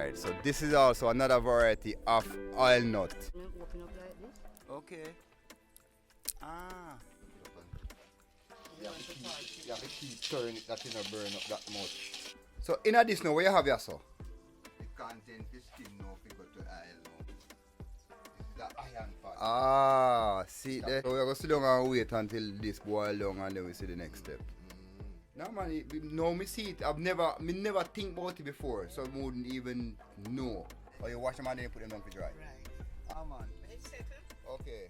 Alright, so this is also another variety of oil nut. Open up like this. Okay. Ah. You have to keep turning it that you don't burn up that much. So in this now, what you have here, so? The content is skin now if you go to oil now. This is the iron part. Ah, see there. So we're going to sit down and wait until this boil down and then we see the next step. No man, no, me see it. Me never think about it before, so I wouldn't even know. Or you wash them and then you put them down for dry. Right. Ah man. It's second. Okay.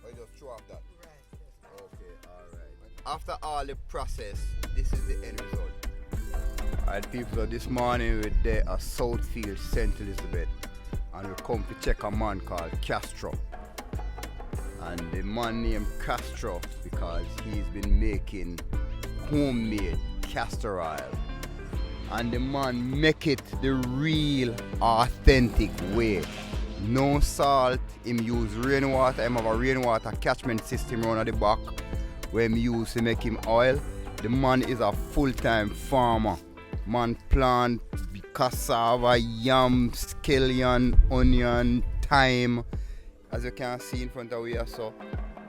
Or you just throw off that. Right. Okay, alright. After all the process, this is the end result. Alright people, so this morning we're there at Southfield, St. Elizabeth. And we come to check a man called Castro. And the man named Castro because he's been making homemade castor oil. And the man make it the real authentic way. No salt, him use rainwater, him have a rainwater catchment system around the back where him use to make him oil. The man is a full-time farmer. Man plant cassava, yam, scallion, onion, thyme. As you can see in front of you, so.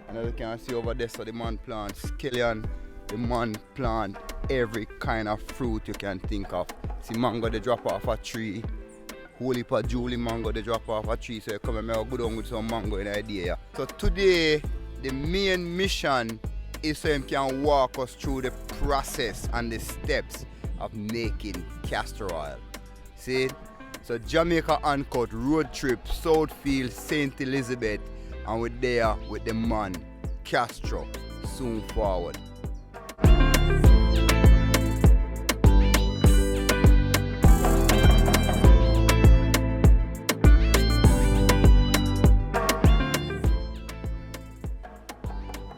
And as you can see over there, so the man plant scallion. The man plant every kind of fruit you can think of. See mango they drop off a tree. Whole heap of Julie mango they drop off a tree. So you come and make a good one with some mango in the idea. So today the main mission is so you can walk us through the process and the steps of making castor oil. See? So Jamaica Uncut road trip, Southfield, St. Elizabeth, and we're there with the man Castro soon forward.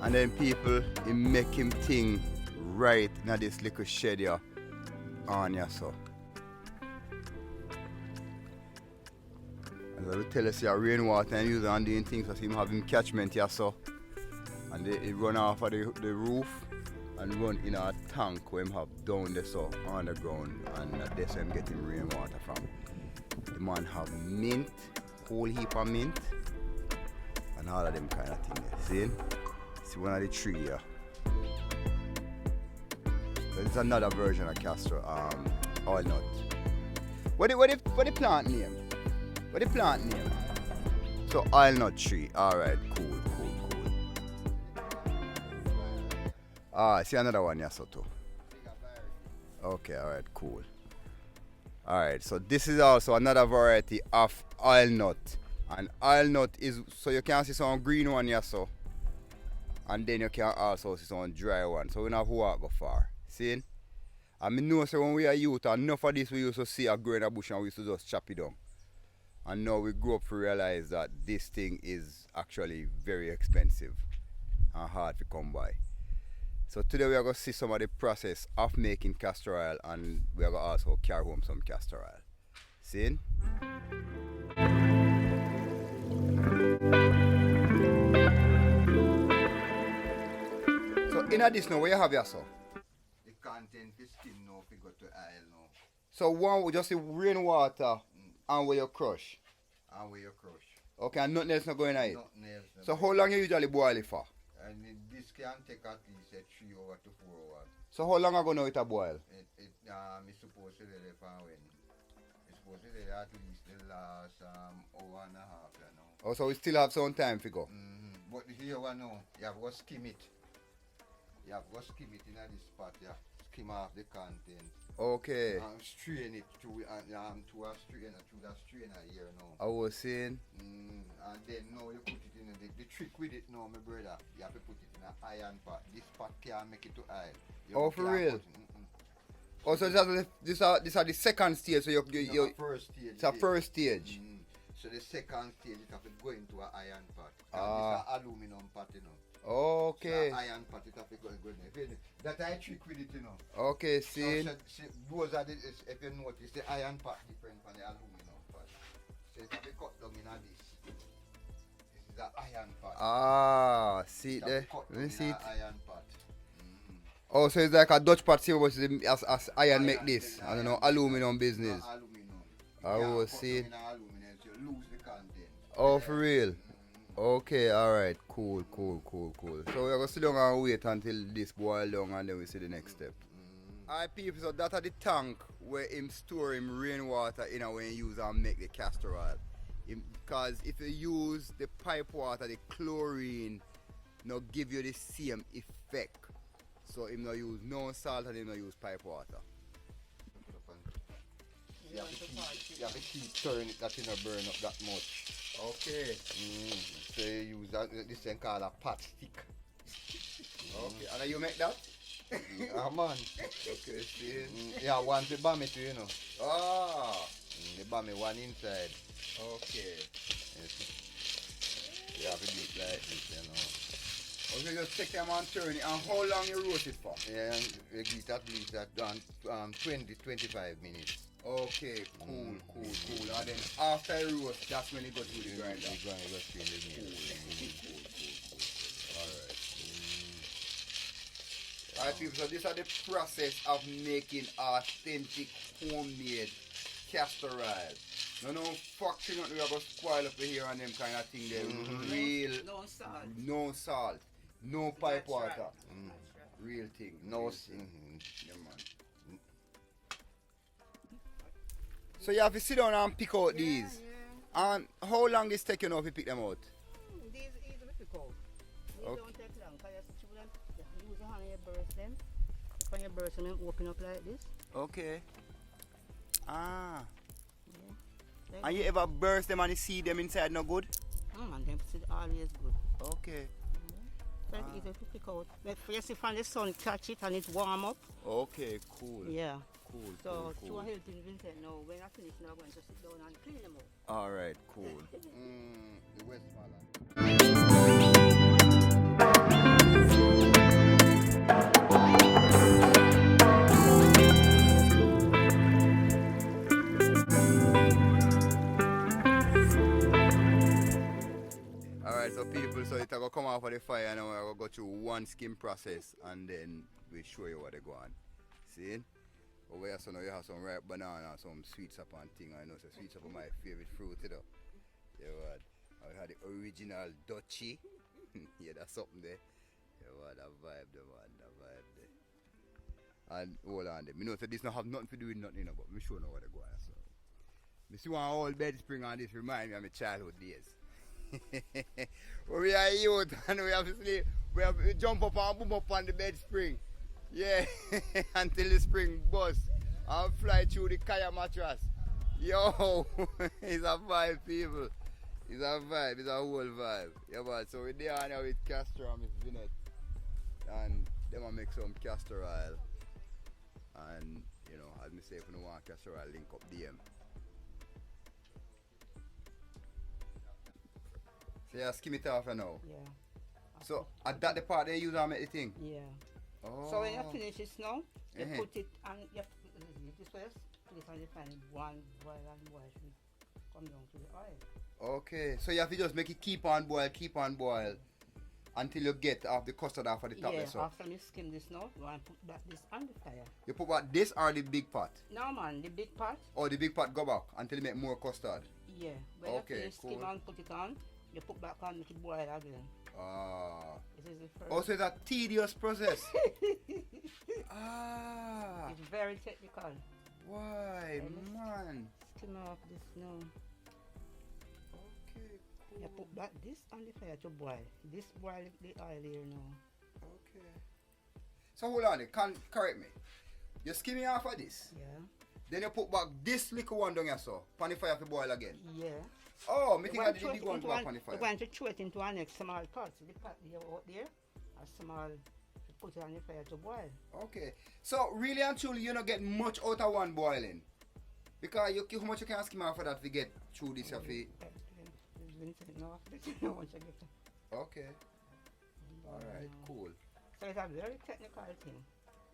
And then people, he make him think right in this little shed here on here, so. As I will tell us your rainwater and use and doing things, so him have him catchment here, so. And it run off of the roof and run in a tank where him have down there, so, on the ground. And that's where him getting rainwater from. The man have mint, whole heap of mint, and all of them kind of things. See? See one of the tree here. So it's another version of castor oil nut. What the plant name? What the plant name? So oil nut tree. Alright, cool. See another one here, so too. Okay, alright, cool. Alright, so this is also another variety of oil nut. And oil nut is, so you can see some green one here, so. And then you can also see some dry one. So we don't have to walk go far. See? And I know so when we are youth, enough of this we used to see a grow in a bush and we used to just chop it down. And now we grew up to realize that this thing is actually very expensive and hard to come by. So today we are going to see some of the process of making castor oil, and we are going to also carry home some castor oil. See? So in this now, what you have here, so? The content is skin now if you go to oil now. So one with just the rainwater and where you crush. And where you crush. Okay, and nothing else not going on it. Nothing else. So how long you usually boil it for? And this can take at least 3 hours to 4 hours. So how long ago now it a boil? It's supposed to be there for when? It's supposed to be there at least the last hour and a half, you know. Oh, so we still have some time to go? But here one now, you have to skim it. You have to skim it in this spot, yeah. Skim off the content. Okay. And strain it through a strainer here now. I was saying. And then now you put it in the trick with it now, my brother. You have to put it in an iron pot. This pot can't make it to oil. Oh, for real? Oh, so these are the second stage. So you first stage. It's a first stage. So the second stage it have to go into an iron pot. It's an aluminum pot, you know. Okay. So iron pot it have to go in there. That I trick with it, you know. Okay, see. So, those are the, if you notice, the iron pot different from the aluminum pot. So it have to cut down in this. This is an iron pot. See there. Let me see it. Iron pot. Oh, so it's like a Dutch pot, see what as iron make this. I don't know, aluminum business. Aluminum. I Yeah, was cut see. them in aluminum so you lose the content. Oh, for real? Okay, alright, cool. So we're gonna sit down and wait until this boil down and then we see the next step. Alright people, so that are the tank where him store him rainwater in when you use and make the castor oil. Because if you use the pipe water, the chlorine no give you the same effect. So him no use no salt and him no use pipe water. You have to keep stirring it that you don't burn up that much. Okay. So you use that, this thing called a pot stick. Okay, and you make that? Yeah, man. Okay, see. Yeah, one to bomb it, you know. Ah. They bomb it one inside. Okay. You have to do it like this, you know. Okay, just take them and turn it. And how long you roast it for? Yeah, and you get at least at 20-25 minutes. Okay, cool. And then after you roast, that's when you go through the grinder. You're going to go through the mill. Alright. Alright people, so this is the process of making authentic homemade castor oil. No factory nothing we are going to spoil up here and them kind of thing there. Real. No salt. No pipe That's water. right. Real thing. No, Yeah, man. So you have to sit down and pick out these. Yeah. And how long this take you now to pick them out? These easy difficult. These Okay. don't take long because you chew them. You use your hand and you burst them. When you burst them, you open up like this. Okay. Ah. Like And you ever burst them and you see them inside no good? and them see always good. Okay. So it's easy to pick out. Like first if the sun catch it and it warm up. Okay, cool. Yeah. Cool. So cool. two healthy ingredients now. When I finish now, I'm going to sit down and clean them up. Alright, cool. the Westmoreland. Alright, so people, so it's gonna come off of the fire and we're gonna go through one skim process and then we show you what they go on. See? Over here, so now you have some ripe banana, some sweets up and thing. I know so sweets up are my favorite fruit, you know. Yeah, what? I had the original Dutchie. Yeah, that's something there. Yeah, what? That vibe, the man, that vibe there. And hold on there. Me know so this not have nothing to do with nothing, you know, but me sure know what they go on. So. Me see one old bed spring on this remind me of my childhood days. We are youth and we have to sleep. We have to jump up and boom up on the bed spring. Yeah, until the spring bust and fly through the kaya mattress. Yo, it's a vibe, people. It's a vibe, it's a whole vibe. Yeah, but so we're there now with Castro and Miss Vinette. And they will make some castor oil. And, you know, as me say, if you don't want castor oil, link up DM. So yeah, skim it off now. Yeah. So at that the part they use and make the thing? Yeah. Oh. So when you finish this now, you Uh-huh. put it and you this way, put it on the pan, one boil and boil should come down to the oil. Okay, so you have to just make it keep on boil until you get off the custard off of the top Yeah, there, so. after you skim this now, you want to put back this on the fire. You put what, this or the big pot? No man, the big pot, Or the big pot go back until you make more custard? yeah. When Okay, you finish skim cool. and put it on, you put back on, make it boil again. Ah. This is the first. Also it's a tedious process. Ah. It's very technical. Why, man? Skim off this now. Okay, cool. You put back this on the fire to boil. This boil the oil here now. Okay. So hold on, correct me. You skim it off of this. Yeah. Then you put back this little one down here so. Pan the fire to boil again. Yeah. Oh, me think I You're did going the to big one to throw it back on the into fire. You're going to throw it into our next small pot. So the pot here out there, a small, you put it on the fire to boil. Okay. So really and truly you don't get much out of one boiling. Because you how much you can skim off of that to get through this you feel? Okay. Alright, cool. So it's a very technical thing.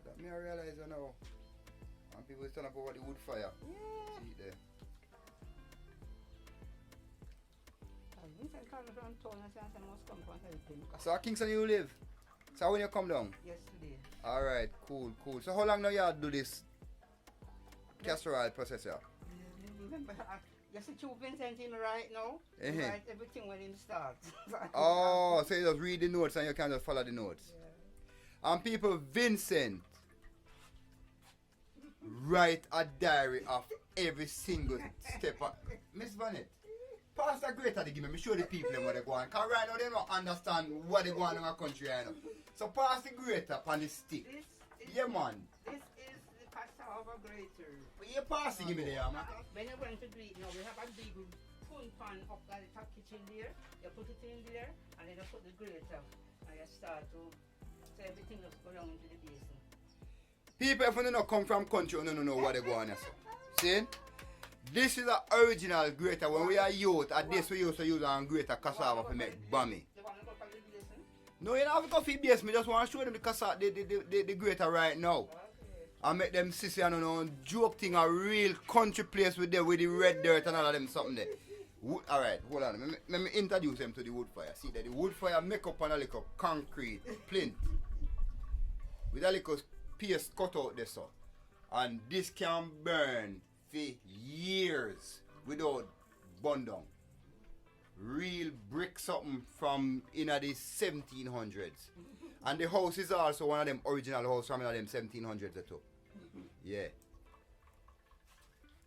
That me I realize you know. And people stand up over the wood fire. Yeah. See it there. Vincent called me from town and said I must come and help him. So at Kingston you live? So when you come down? Yesterday. Alright, cool. So how long now you do this castor oil process here? remember, you see two Vincent him right now? He write everything when him starts. Oh, so you just read the notes and you can just follow the notes. Yeah. And people, Vincent write a diary of every single step. Miss Vanette, Pastor Greater, they give me show the people them what they go on. Because right now they don't understand what they go on in our country right now. So Pastor Greater on the stick. Yeah, man. This is the pastor of a greater. But you passing me there, man. When you're going to do it now, we have a big spoon pan up at the top kitchen there. You put it in there, and then you put the grater, and you start to, so everything just go down into the basin. People, if you don't come from country, you don't know what they go on. See? This is the original grater. When we are youth, at this we used to use a grater cassava to make bammy. No, you don't have to go for the base. I just want to show them the cassava, the grater right now. I make them see, I don't know, joke thing, a real country place with them with the red dirt and all of them something there. Alright, hold on. Let me introduce them to the wood fire. See that the wood fire make up on a little concrete plinth with a little piece cut out there, so. And this can burn for years without burn down. Real brick something from in the 1700s. And the house is also one of them original house from them 1700s too. Yeah.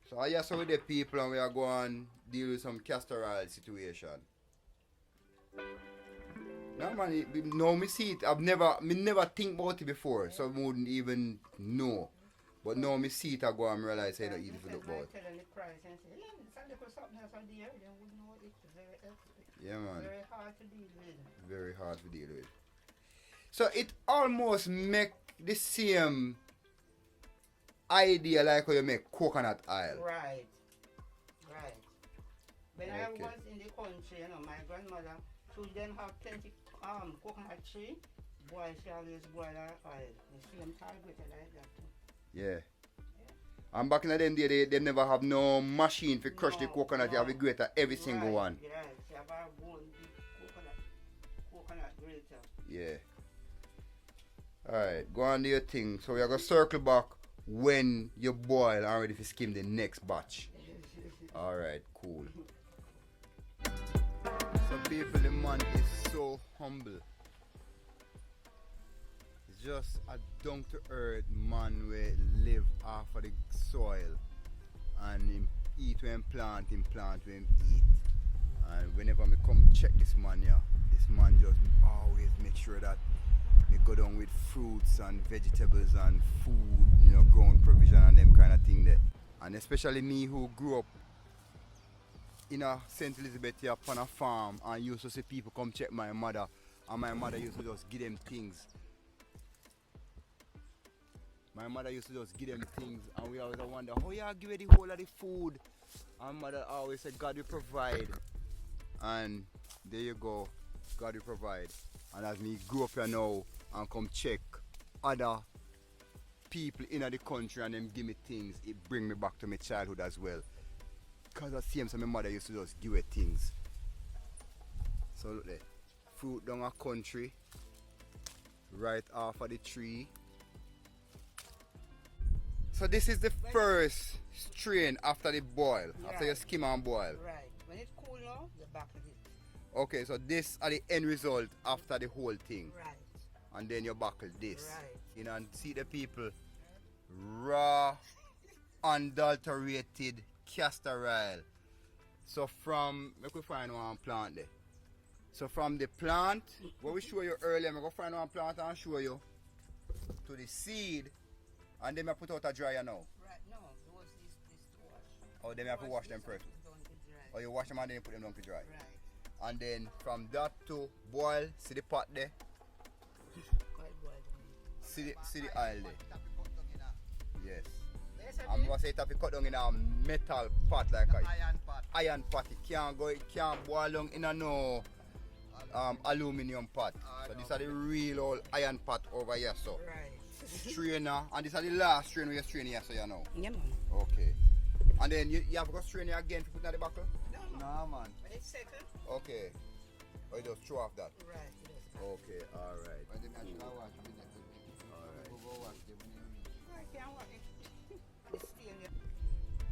So I just with the people and we are going to deal with some castoral situation. No man, now me see it. Me never think about it before, so I wouldn't even know. But now me see it, I go and realize I don't easy to look about. Yeah man. Very hard to deal with. Very hard to deal with. So it almost make the same idea like how you make coconut oil. Right. Right. When I was in the country, you know, my grandmother, she didn't have plenty coconut tree. Boy, she always boil her oil. The same type with it like that too. Yeah. And back in the day, they never have no machine to crush the coconut. You have a grater every single one. Yeah, you have a one big coconut grater. Yeah. Alright, go on do your thing. So we are going to circle back when you boil and ready to skim the next batch. Alright, cool. Some people, the man is so humble. It's just a down to earth man where live off of the soil and him eat when plant, him plant when eat. And whenever I come check this man here, this man just always make sure that we go down with fruits and vegetables and food, you know, grown provision and them kind of thing there. And especially me who grew up in a St. Elizabeth here upon a farm and used to see people come check my mother, and my mother used to just give them things. My mother used to just give them things and we always wonder, how you give her the whole of the food? And mother always said, God will provide. And there you go, God will provide. And as me grew up here now and come check other people in the country and them give me things, it bring me back to my childhood as well. Because the same so my mother used to just give her things. So look there, fruit down a country, right off of the tree. So this is the first strain after the boil, after you skim and boil. Right. When it's cool now, you back it. Okay, so this are the end result after the whole thing. Right. And then you buckle this. Right. You know, and see the people raw, unadulterated castor oil. So from, let me find one plant there. So from the plant, what we show you earlier, I'm going to find one plant and show you to the seed. And then I put out a dryer now. Right, no, it was this to wash. Oh, then you have to wash them first. Or you wash them and then you put them down to dry. Right. And then from that to boil, see the pot there? Quite boiled. See the oil there? Yes. I'm going to say it have to cut down in a metal pot like a iron pot. It can't boil down in a no aluminium pot. So this is the real old iron pot over here, so. Right. Strainer, and this is the last strain we are straining here, so you know. Yeah, man. Okay. And then you have to go strain it again to put in the buckle? No, man. When it's second. Okay. Or you just throw off that? Right. Okay, alright. But the national wash will be next. Alright. Go wash them. I can't wash it. It's still there.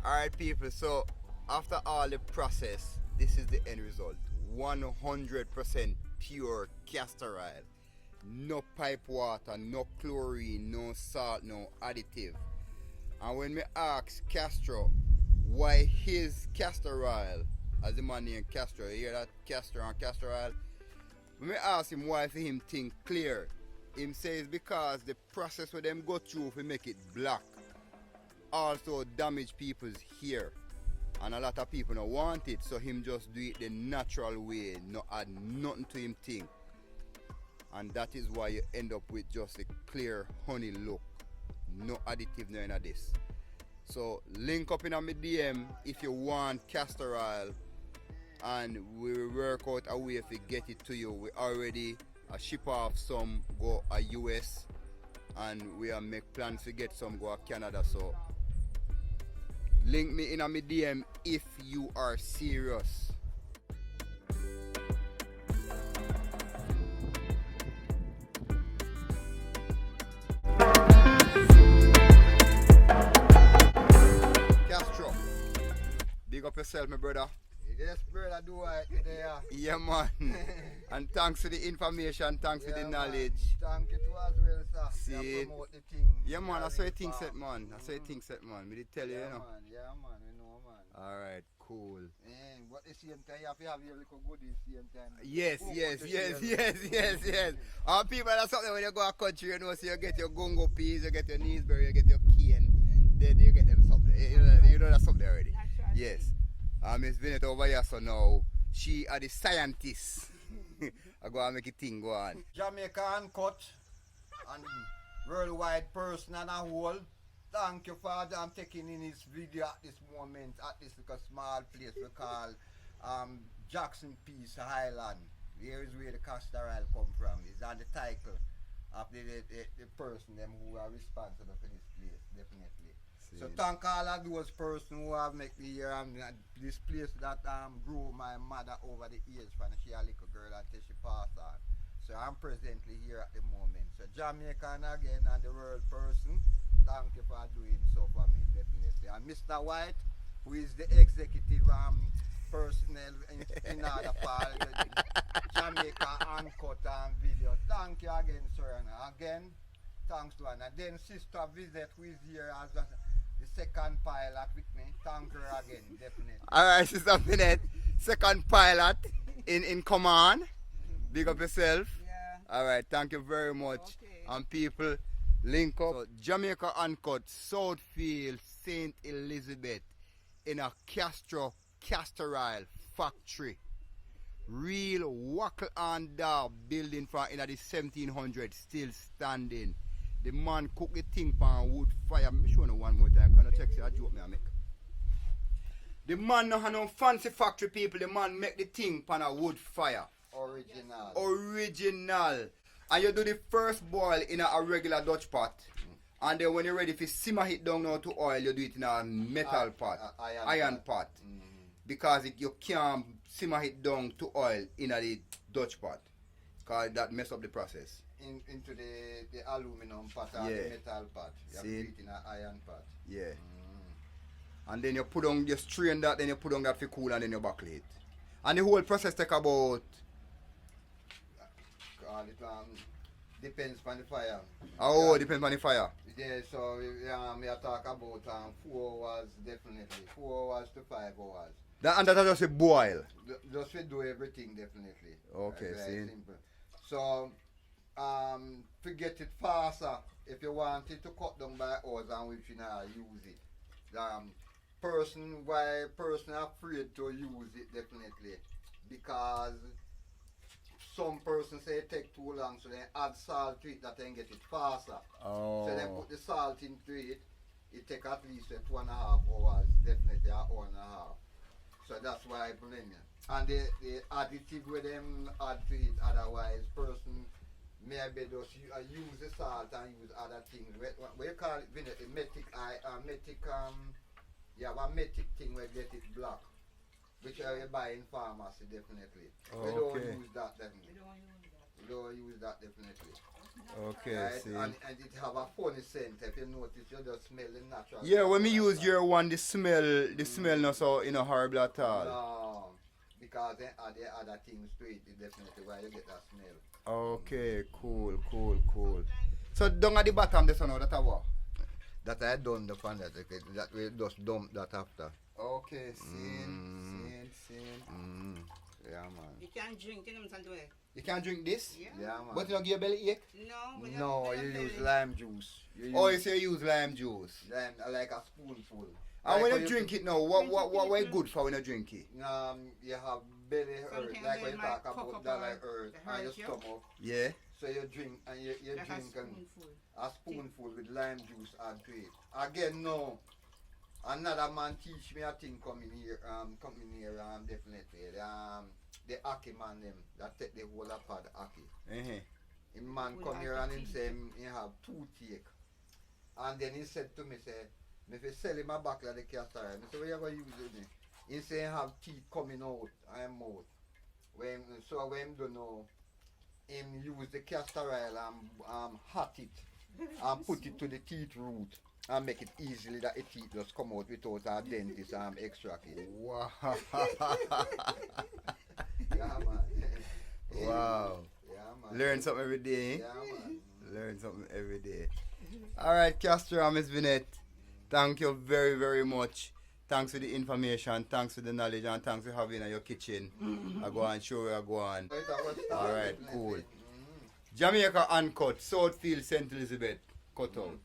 Alright people, so after all the process, this is the end result. 100% pure castor oil. No pipe water, no chlorine, no salt, no additive. And when me ask Castro why his castor oil, as the man named Castro, you hear that castor and castor oil? When me ask him why for him think clear, him says because the process where them go through to make it black also damage people's hair, and a lot of people don't want it, so him just do it the natural way, not add nothing to him thing, and that is why you end up with just a clear honey look, no additive, none of this. So link up in my DM if you want castor oil, and we will work out a way to get it to you. We already ship off some go a US, and we are make plans to get some go to Canada, so link me in a my DM if you are serious. Castro, big up yourself, my brother. Yes, brother, do it there. Yeah, man. And thanks for the information, thanks for the knowledge. Thank you to as well, sir. See, promote the thing. Yeah, man, I saw a thing set, man. I saw a thing set, man. Me did tell you, you know. Yeah, man, we know, man. Alright, cool. But at the same time, you have to have your little goodies at the same time. Yes. And people, that's something when you go to a country, you know, so you get your gongo peas, you get your Neesbury, you get your cane, then you get them something. You know that's something already. Yes. Miss Vinette over here, so now she are the scientist. I go and make a thing go on. Jamaica Uncut and worldwide person and a whole. Thank you for taking in this video at this moment at this like a small place we call Jackson Peace Highland. Here is where the castor oil come from. It's on the title of the person them who are responsible for this place, definitely. So thank all of those persons who have made me here this place that grew my mother over the years from she a little girl until she passed on. So I'm presently here at the moment. So Jamaican again and the world person, thank you for doing so for me, definitely. And Mr. White, who is the executive personnel in order for Jamaica Uncut and Video. Thank you again, sir. And again, thanks to her. And then Sister Visit, who is here as the second pilot with me. Thank her again, definitely. Alright, Sister Vinette, second pilot in command. Big up yourself. Yeah. Alright, thank you very much. Okay. And people, link up. So, Jamaica Uncut, Southfield, St. Elizabeth, in a Castro castor oil factory. Real wackle and dab building from in the 1700s, still standing. The man cook the thing pan wood fire. Me show you one more time. Can I check see a joke me I make? The man no have no fancy factory people. The man make the thing pan a wood fire. Original. And you do the first boil in a regular Dutch pot. And then when you're ready to simmer it down now to oil, you do it in a metal pot, iron pot. Because you can't simmer it down to oil in a Dutch pot. Because that mess up the process. Into the aluminum pot or the metal pot. You have to put it in an iron pot. Yeah. And then you put on, you strain that, then you put on that for cool and then you buckle it. And the whole process take about... depends on the fire. Oh, depends on the fire. Yeah, so we are talking about 4 hours definitely. 4 hours to 5 hours. And that is just a boil? Just we do everything definitely. Okay, see. Simple. So, to get it faster, if you want it to cut down by hours and which you know use it. Person afraid to use it definitely because some person say it take too long, so they add salt to it that then get it faster. Oh. So they put the salt into it, it take at least 2.5 hours, definitely an hour and a half. So that's why I blame you. And the additive with them add to it, otherwise person maybe just use the salt and use other things. What you call it, the metic, you have a metic thing where you get it black, which you buy in pharmacy definitely. Oh, we don't okay. use that definitely. We don't use that. You don't use that definitely. Okay, Right? see. And it have a funny scent. If you notice, you just smell the natural. Yeah, when me use your one, the smell not so horrible at all. No, because they add the other things to it. It's definitely why you get that smell. Okay, cool. So down at the bottom, this one, that a what? That I done the fan that we just dump that after. Okay, seen. Yeah, man. You can't drink it, I'm You can drink this? Yeah. Yeah, man. But you don't give your belly ache? No, you use lime juice. You say you use lime juice. Lime, like a spoonful. And Like when you drink it now, what is good for when you drink it? You have belly hurt, Sometimes like when you they talk might cock about up that or like hurt the and your hurt you. stomach. Yeah. So you drink and you Like drink a and spoonful. a spoonful with lime juice add to it. Again, no. Another man teach me a thing coming here, definitely. The Aki man them that take the whole apart Aki. Him man come here and him say he have toothache. And then he said to me, say, if you sell him a bottle of the Castor, I said, what you going to use with me? He say he have teeth coming out and mouth. When don't know, him use the castor oil and hot it and put it to the teeth root and make it easily that the teeth just come out without a dentist extract it. Wow. Yeah, man. Wow. Yeah, man. Learn something every day. Yeah, man. Learn something every day. Alright, Castor and Miss Vinette, thank you very, very much. Thanks for the information, thanks for the knowledge, and thanks for having in your kitchen. I go and show you, I go on. Alright, cool. Jamaica uncut, Southfield, St. Elizabeth, cut out.